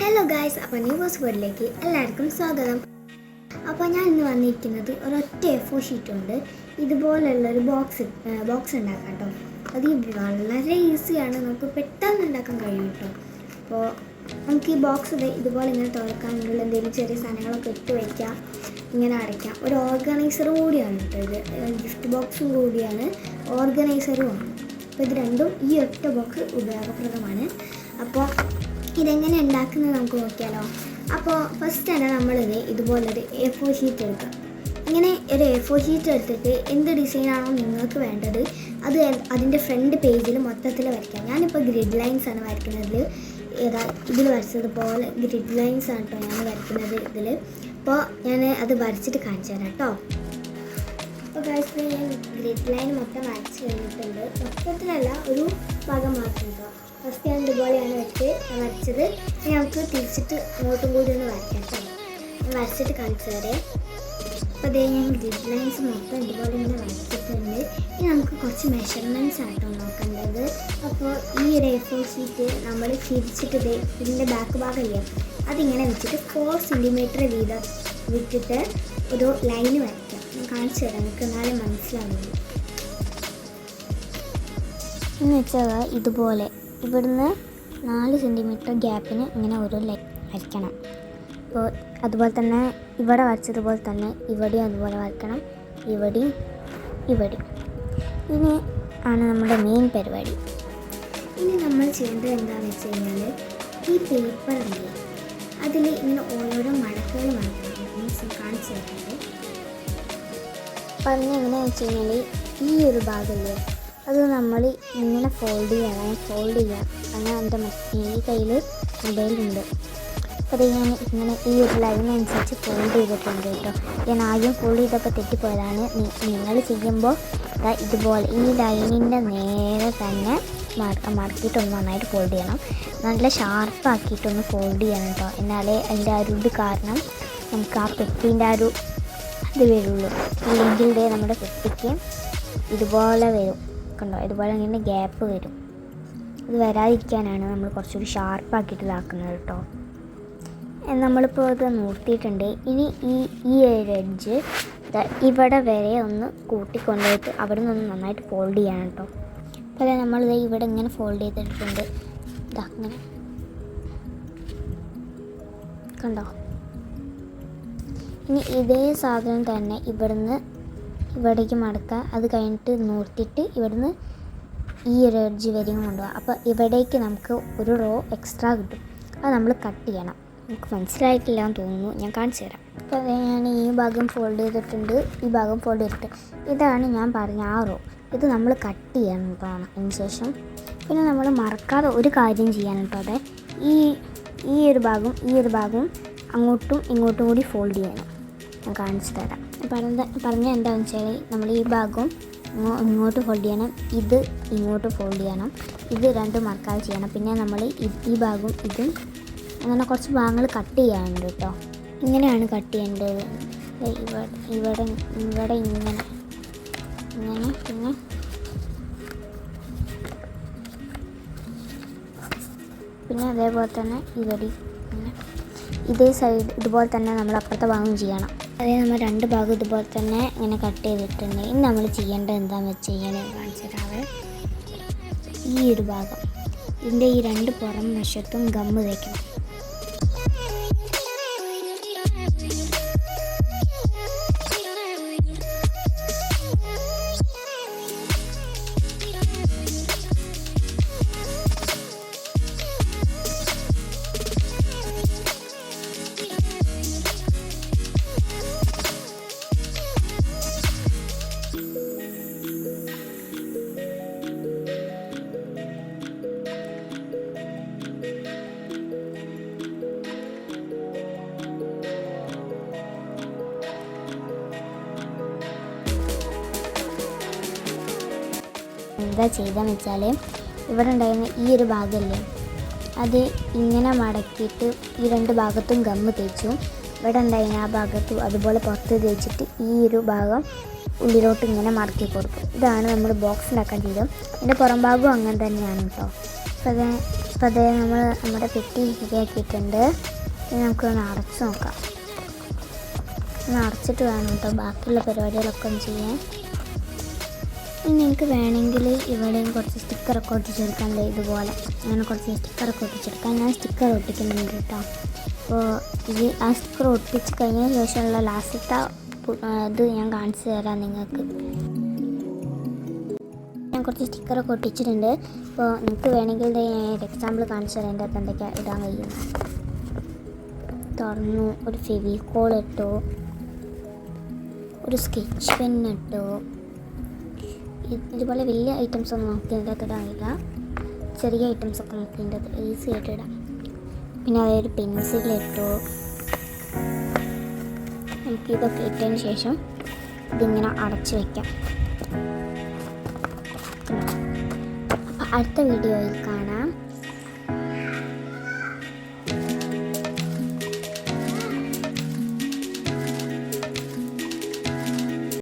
Hello guys, അപ്പോൾ news വേർഡിലേക്ക് എല്ലാവർക്കും സ്വാഗതം. അപ്പോൾ ഞാൻ ഇന്ന് വന്നിരിക്കുന്നത് ഒരൊറ്റ A4 ഷീറ്റുണ്ട് ഇതുപോലുള്ളൊരു ബോക്സ് ഉണ്ടാക്കാം കേട്ടോ. അത് വളരെ ഈസിയാണ്, നമുക്ക് പെട്ടെന്ന് ഉണ്ടാക്കാൻ കഴിയും കേട്ടോ. അപ്പോൾ നമുക്ക് ഈ ബോക്സ് ഇതുപോലെ ഇങ്ങനെ തുറക്കാനുള്ള എന്തെങ്കിലും ചെറിയ സാധനങ്ങളൊക്കെ ഇട്ട് വയ്ക്കാം, ഇങ്ങനെ അടയ്ക്കാം. ഒരു ഓർഗനൈസർ കൂടിയാണ് കേട്ടോ ഇത്, ഗിഫ്റ്റ് ബോക്സും കൂടിയാണ്, ഓർഗനൈസറുമാണ്. അപ്പോൾ ഇത് രണ്ടും ഈ ഒറ്റ ബോക്സ് ഉപയോഗപ്രദമാണ്. അപ്പോൾ ഇതെങ്ങനെ ഉണ്ടാക്കുന്നത് നമുക്ക് നോക്കിയാലോ. അപ്പോൾ ഫസ്റ്റ് തന്നെ നമ്മളിത് ഇതുപോലൊരു A4 ഷീറ്റ് എടുക്കാം. ഇങ്ങനെ ഒരു A4 ഷീറ്റ് എടുത്തിട്ട് എന്ത് ഡിസൈനാണോ നിങ്ങൾക്ക് വേണ്ടത് അത് അതിൻ്റെ ഫ്രണ്ട് പേജിൽ മൊത്തത്തിൽ വരയ്ക്കാം. ഞാനിപ്പോൾ ഗ്രിഡ് ലൈൻസ് ആണ് വരയ്ക്കുന്നത്. ഇതിൽ വരച്ചതുപോലെ ഗ്രിഡ് ലൈൻസ് ആണ് കേട്ടോ ഞാൻ വരയ്ക്കുന്നത് ഇതിൽ. അപ്പോൾ ഞാൻ അത് വരച്ചിട്ട് കാണിച്ചു തരാം കേട്ടോ. അപ്പോൾ ഗൈസ്, ഞാൻ ഗ്രിഡ് ലൈൻ മൊത്തം വരച്ച് കഴിഞ്ഞിട്ടുണ്ട്. മൊത്തത്തിലല്ല, ഒരു ഭാഗം മാത്രം കേട്ടോ. ഫസ്റ്റ് ഞാൻ ഇതുപോലെയാണ് വരച്ചത്. നമുക്ക് തിരിച്ചിട്ട് ഇങ്ങോട്ടും കൂടി ഒന്ന് വരയ്ക്കാം കേട്ടോ. ഞാൻ വരച്ചിട്ട് കാണിച്ചു തരാം. അപ്പോൾ അതേ ഞാൻ ഗ്രിഡ് ലൈൻസ് മൊത്തം ഇതുപോലെ ഇങ്ങനെ വരച്ചിട്ടുണ്ട്. ഇനി നമുക്ക് കുറച്ച് മെഷർമെൻറ്റ്സ് ആയിട്ടോ നോക്കേണ്ടത്. അപ്പോൾ ഈ ഒരു A4 ഷീറ്റ് നമ്മൾ തിരിച്ചിട്ട് ഇതിൻ്റെ ബാക്ക് ഭാഗമില്ല, അതിങ്ങനെ വെച്ചിട്ട് 4 സെൻറ്റിമീറ്റർ വീതം വിട്ടിട്ട് ഒരു ലൈന് വരയ്ക്കാം. ഞാൻ കാണിച്ചു തരാം, നമുക്ക് എന്നാലും മനസ്സിലാവുള്ളൂ. എന്ന് വെച്ചാൽ ഇതുപോലെ ഇവിടുന്ന് 4 സെൻറ്റിമീറ്റർ ഗ്യാപ്പിന് ഇങ്ങനെ ഒരു ലൈൻ വരയ്ക്കണം. അപ്പോൾ അതുപോലെ തന്നെ ഇവിടെ വരച്ചതുപോലെ തന്നെ ഇവിടെയും അതുപോലെ വരയ്ക്കണം, ഇവിടെയും. ഇനി ആണ് നമ്മുടെ മെയിൻ പരിപാടി. ഇനി നമ്മൾ ചെയ്യേണ്ടത് എന്താണെന്ന് വെച്ച് കഴിഞ്ഞാൽ, ഈ പേപ്പർ ഉണ്ട് അതിൽ ഇങ്ങനെ ഓരോരോ മടക്കുകൾ മടക്കണം. കാണിച്ചു തരുന്നത് പറഞ്ഞ് എങ്ങനെയാണെന്ന് വെച്ച് കഴിഞ്ഞാൽ, ഈ ഒരു ഭാഗമില്ലേ അത് നമ്മൾ ഇങ്ങനെ ഫോൾഡ് ചെയ്യാം. അങ്ങനെ എൻ്റെ ഈ കയ്യിൽ മൊബൈലുണ്ട്. അപ്പോൾ ഞാൻ ഇങ്ങനെ ഈ ഒരു ലൈനനുസരിച്ച് ഫോൾഡ് ചെയ്തിട്ടുണ്ട് കേട്ടോ. ഞാൻ ആദ്യം ഫോൾഡ് ചെയ്തപ്പോൾ തെറ്റിപ്പോയതാണ്. നിങ്ങൾ ചെയ്യുമ്പോൾ ഇതുപോലെ ഈ ലൈനിൻ്റെ നേരെ തന്നെ മടക്കിയിട്ടൊന്ന് നന്നായിട്ട് ഫോൾഡ് ചെയ്യണം. നല്ല ഷാർപ്പാക്കിയിട്ടൊന്ന് ഫോൾഡ് ചെയ്യണം കേട്ടോ. എന്നാലേ അതിൻ്റെ ആ ഒരു ഇത് കാരണം നമുക്ക് ആ പെട്ടീൻ്റെ ആ ഒരു ഇത് വരുള്ളൂ. ഇല്ലെങ്കിൽ നമ്മുടെ പെട്ടിക്ക് ഇതുപോലെ വരും കണ്ടോ, ഇതുപോലെ ഇങ്ങനെ ഗ്യാപ്പ് വരും. ഇത് വരാതിരിക്കാനാണ് നമ്മൾ കുറച്ചുകൂടി ഷാർപ്പാക്കിയിട്ട് ഇതാക്കുന്നത് കേട്ടോ. നമ്മളിപ്പോൾ ഇത് നിർത്തിയിട്ടുണ്ട്. ഇനി ഈ ഒരു എഡ്ജ് ഇവിടെ വരെ ഒന്ന് കൂട്ടിക്കൊണ്ടുപോയിട്ട് അവിടെ നിന്ന് നന്നായിട്ട് ഫോൾഡ് ചെയ്യണം കേട്ടോ. അപ്പോൾ നമ്മളിത് ഇവിടെ ഇങ്ങനെ ഫോൾഡ് ചെയ്തിട്ടുണ്ട്. ഇങ്ങനെ കണ്ടോ. ഇനി ഇതേ സാധനം തന്നെ ഇവിടേക്ക് മടക്കുക. അത് കഴിഞ്ഞിട്ട് നിർത്തിയിട്ട് ഇവിടുന്ന് ഈ ഒരു എഡ്ജ് വരെയും കൊണ്ടുപോകാം. അപ്പോൾ ഇവിടേക്ക് നമുക്ക് ഒരു റോ എക്സ്ട്രാ കിട്ടും. അത് നമ്മൾ കട്ട് ചെയ്യണം. നമുക്ക് മനസ്സിലായിട്ടില്ല എന്ന് തോന്നുന്നു, ഞാൻ കാണിച്ചു തരാം. അപ്പോൾ ഞാൻ ഈ ഭാഗം ഫോൾഡ് ചെയ്തിട്ടുണ്ട്, ഈ ഭാഗം ഫോൾഡ് ചെയ്തിട്ട് ഇതാണ് ഞാൻ പറഞ്ഞ ആ റോ. ഇത് നമ്മൾ കട്ട് ചെയ്യണം കേട്ടോ. അതിന് ശേഷം പിന്നെ നമ്മൾ മറക്കാതെ ഒരു കാര്യം ചെയ്യാൻ കേട്ടോ. അതെ ഈ ഒരു ഭാഗവും അങ്ങോട്ടും ഇങ്ങോട്ടും കൂടി ഫോൾഡ് ചെയ്യണം. ഞാൻ കാണിച്ചു തരാം. പറഞ്ഞ എന്താണെന്ന് വെച്ചാൽ, നമ്മൾ ഈ ഭാഗം ഇങ്ങോട്ട് ഫോൾഡ് ചെയ്യണം, ഇത് ഇങ്ങോട്ട് ഫോൾഡ് ചെയ്യണം, ഇത് രണ്ടും മറക്കാതെ ചെയ്യണം. പിന്നെ നമ്മൾ ഈ ഭാഗവും ഇതും അങ്ങനെ കുറച്ച് ഭാഗങ്ങൾ കട്ട് ചെയ്യാനുണ്ട് കേട്ടോ. ഇങ്ങനെയാണ് കട്ട് ചെയ്യേണ്ടത്. ഇവിടെ ഇങ്ങനെ പിന്നെ അതേപോലെ തന്നെ ഇവിടെ ഇതേ സൈഡ് ഇതുപോലെ തന്നെ നമ്മൾ അപ്പുറത്തെ ഭാഗം ചെയ്യണം. അതേ നമ്മൾ രണ്ട് ഭാഗം ഇതുപോലെ തന്നെ ഇങ്ങനെ കട്ട് ചെയ്തിട്ടുണ്ട്. ഇനി നമ്മൾ ചെയ്യേണ്ടത് എന്താണെന്ന് വെച്ച് കഴിഞ്ഞാൽ കാണിച്ചു തരാവേ. ഈ ഒരു ഭാഗം ഇതിൻ്റെ ഈ രണ്ട് പുറം വശത്തും ഗമ്മ് തേക്കണം. എന്താ ചെയ്തതെന്ന് വെച്ചാൽ, ഇവിടെ ഉണ്ടായിരുന്ന ഈ ഒരു ഭാഗമല്ലേ അത് ഇങ്ങനെ മടക്കിയിട്ട് ഈ രണ്ട് ഭാഗത്തും ഗമ്മ് തേച്ചു. ഇവിടെ ഉണ്ടായിരുന്ന ആ ഭാഗത്തും അതുപോലെ പുറത്ത് തേച്ചിട്ട് ഈ ഒരു ഭാഗം ഉള്ളിലോട്ട് ഇങ്ങനെ മടക്കി കൊടുക്കും. ഇതാണ് നമ്മൾ ബോക്സ് ഉണ്ടാക്കാൻ ചെയ്തത്. ഇതിൻ്റെ പുറം ഭാഗവും അങ്ങനെ തന്നെയാണ് കേട്ടോ. അപ്പോൾ അപ്പോൾ അത് നമ്മൾ നമ്മുടെ പെട്ടി ശരിയാക്കിയിട്ടുണ്ട്. ഇനി നമുക്കൊന്ന് അടച്ച് നോക്കാം. ഒന്ന് അടച്ചിട്ട് വേണം കേട്ടോ ബാക്കിയുള്ള പരിപാടികളൊക്കെ ഒന്ന് ചെയ്യാൻ. ഇനി നിങ്ങൾക്ക് വേണമെങ്കിൽ ഇവിടെയും കുറച്ച് സ്റ്റിക്കറൊക്കെ ഒട്ടിച്ചെടുക്കാൻ ഇതുപോലെ അങ്ങനെ കുറച്ച് സ്റ്റിക്കറൊക്കെ ഒട്ടിച്ചെടുക്കാം. ഞാൻ സ്റ്റിക്കർ ഒട്ടിക്കുന്നുണ്ട് കേട്ടോ. അപ്പോൾ ഇത് ആ സ്റ്റിക്കർ ഒട്ടിച്ച് കഴിഞ്ഞ ശേഷമുള്ള ലാസ്റ്റത്തെ ഇത് ഞാൻ കാണിച്ചു തരാം നിങ്ങൾക്ക്. ഞാൻ കുറച്ച് സ്റ്റിക്കറൊക്കെ ഒട്ടിച്ചിട്ടുണ്ട്. അപ്പോൾ നിങ്ങൾക്ക് വേണമെങ്കിൽ ഞാൻ ഒരു എക്സാമ്പിൾ കാണിച്ചു തരാം എൻ്റെ അകത്ത് എന്തൊക്കെയാണ് ഇടാൻ കഴിയുന്നു. തുറന്നു, ഒരു ഫെവിക്കോൾ ഇട്ടു, ഒരു സ്കെച്ച് പെൻ ഇട്ടു. ഇതുപോലെ വലിയ ഐറ്റംസ് ഒന്നും നമുക്ക് ഇതിൻ്റെ അകത്ത് ഇടാനില്ല. ചെറിയ ഐറ്റംസൊക്കെ നമുക്ക് ഇതിൻ്റെ അകത്ത് ഈസി ആയിട്ട് ഇടാം. പിന്നെ അതൊരു പെൻസിലിട്ടു. നമുക്കിതൊക്കെ ഇട്ടതിന് ശേഷം ഇതിങ്ങനെ അടച്ച് വയ്ക്കാം. അപ്പോൾ അടുത്ത വീഡിയോയിൽ കാണാം.